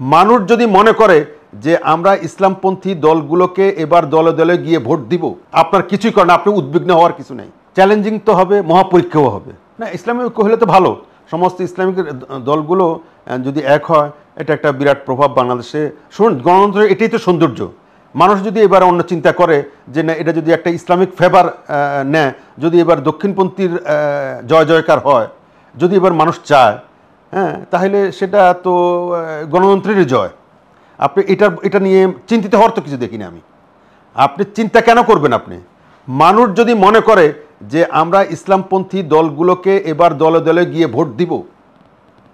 মানুষ যদি মনে করে যে আমরা ইসলামপন্থী দলগুলোকে এবার দলে দলে গিয়ে ভোট দিব, আপনার কিছুই করেন, আপনি উদ্বিগ্ন হওয়ার কিছু নেই। চ্যালেঞ্জিং তো হবে, মহাপরীক্ষাও হবে। না, ইসলামী ঐক্য হলে তো ভালো। সমস্ত ইসলামিক দলগুলো যদি এক হয়, এটা একটা বিরাট প্রভাব বাংলাদেশে। শুনুন, গণতন্ত্রের এটাই তো সৌন্দর্য। মানুষ যদি এবার অন্য চিন্তা করে যে না, এটা যদি একটা ইসলামিক ফেভার নেয়, যদি এবার দক্ষিণপন্থীর জয় জয়কার হয়, যদি এবার মানুষ চায়, হ্যাঁ, তাহলে সেটা তো গণতন্ত্রেরই জয়। আপনি এটা নিয়ে চিন্তিত হওয়ার তো কিছু দেখি না আমি। আপনি চিন্তা কেন করবেন? আপনি মানুষ যদি মনে করে যে আমরা ইসলামপন্থী দলগুলোকে এবার দলে দলে গিয়ে ভোট দিব,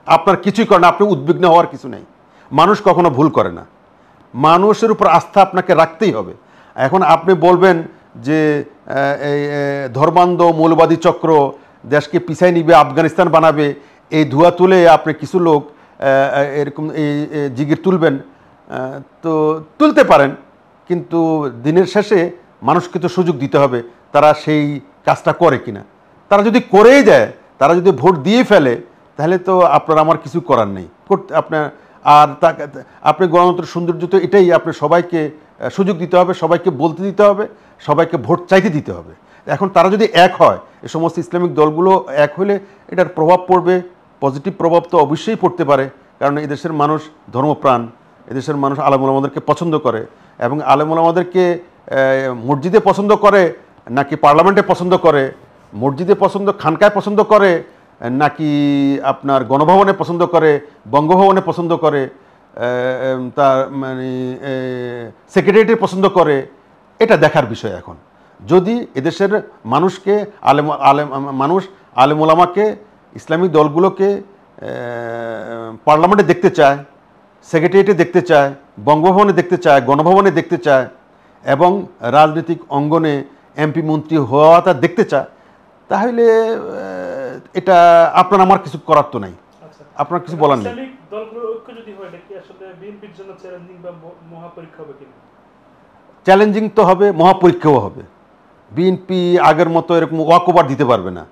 আপনার কিছুই করেন, আপনি উদ্বিগ্ন হওয়ার কিছু নেই। মানুষ কখনো ভুল করে না। মানুষের উপর আস্থা আপনাকে রাখতেই হবে। এখন আপনি বলবেন যে এই ধর্মান্ধ মৌলবাদী চক্র দেশকে পিছাই নিবে, আফগানিস্তান বানাবে, এই ধোঁয়া তুলে আপনি কিছু লোক এরকম এই জিগির তুলবেন, তো তুলতে পারেন, কিন্তু দিনের শেষে মানুষকে তো সুযোগ দিতে হবে তারা সেই কাজটা করে কিনা। তারা যদি করেই দেয়, তারা যদি ভোট দিয়ে ফেলে, তাহলে তো আপনার আমার কিছু করার নেই। আপনার আর আপনি গণতন্ত্রের সৌন্দর্য তো এটাই, আপনি সবাইকে সুযোগ দিতে হবে, সবাইকে বলতে দিতে হবে, সবাইকে ভোট চাইতে দিতে হবে। এখন তারা যদি এক হয়, এই সমস্ত ইসলামিক দলগুলো এক হলে এটার প্রভাব পড়বে, পজিটিভ প্রভাব তো অবশ্যই পড়তে পারে। কারণ এদেশের মানুষ ধর্মপ্রাণ, এদেশের মানুষ আলেম ওলামাদেরকে পছন্দ করে, এবং আলেম ওলামাদেরকে মসজিদে পছন্দ করে নাকি পার্লামেন্টে পছন্দ করে, মসজিদে পছন্দ, খানকায় পছন্দ করে নাকি আপনার গণভবনে পছন্দ করে, বঙ্গভবনে পছন্দ করে, তার মানে সেক্রেটারিয়েটে পছন্দ করে, এটা দেখার বিষয়। এখন যদি এদেশের মানুষকে মানুষ আলেম ওলামাকে, ইসলামিক দলগুলোকে পার্লামেন্টে দেখতে চায়, সেক্রেটারিয়েটে দেখতে চায়, বঙ্গভবনে দেখতে চায়, গণভবনে দেখতে চায়, এবং রাজনৈতিক অঙ্গনে এমপি মন্ত্রী হওয়াটা দেখতে চায়, তাহলে এটা আপনার আমার কিছু করার তো নাই, আপনার কিছু বলার নেই। চ্যালেঞ্জিং তো হবে, মহাপরীক্ষাও হবে। বিএনপি আগের মতো এরকম ওয়াকওভার দিতে পারবে না।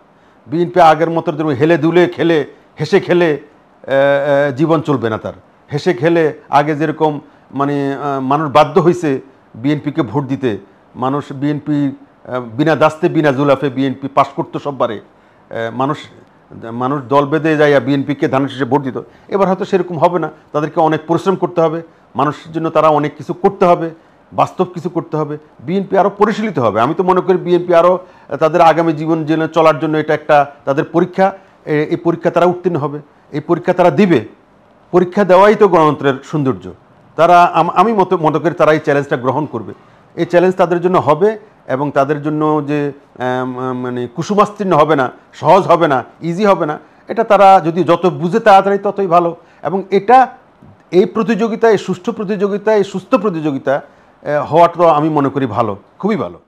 বিএনপি আগের মতো হেলে দুলে খেলে, হেসে খেলে জীবন চলবে না তার। হেসে খেলে আগে যেরকম মানে মানুষ বাধ্য হয়েছে বিএনপিকে ভোট দিতে, বিএনপি বিনা দাস্তে বিনা জুলাফে বিএনপি পাশ করতো সববারে, মানুষ দল বেঁধে যায় বিএনপিকে ধানের শেষে ভোট দিত। এবার হয়তো সেরকম হবে না, তাদেরকে অনেক পরিশ্রম করতে হবে, মানুষের জন্য তারা অনেক কিছু করতে হবে, বাস্তব কিছু করতে হবে। বিএনপি আরও পরিশীলিত হবে। আমি তো মনে করি বিএনপি আরও তাদের আগামী জীবন চলার জন্য এটা একটা তাদের পরীক্ষা। এই পরীক্ষা তারা উত্তীর্ণ হবে, এই পরীক্ষা তারা দিবে। পরীক্ষা দেওয়াই তো গণতন্ত্রের সৌন্দর্য। তারা আমি মনে করি তারা এই চ্যালেঞ্জটা গ্রহণ করবে। এই চ্যালেঞ্জ তাদের জন্য হবে, এবং তাদের জন্য যে মানে কুসুমাস্তীর্ণ হবে না, সহজ হবে না, ইজি হবে না। এটা তারা যদি যত বুঝে তাড়াতাড়ি ততই ভালো। এবং এটা এই প্রতিযোগিতা, এই সুষ্ঠু প্রতিযোগিতা, এই সুস্থ প্রতিযোগিতা হওয়াটা তো আমি মনে করি ভালো, খুবই ভালো।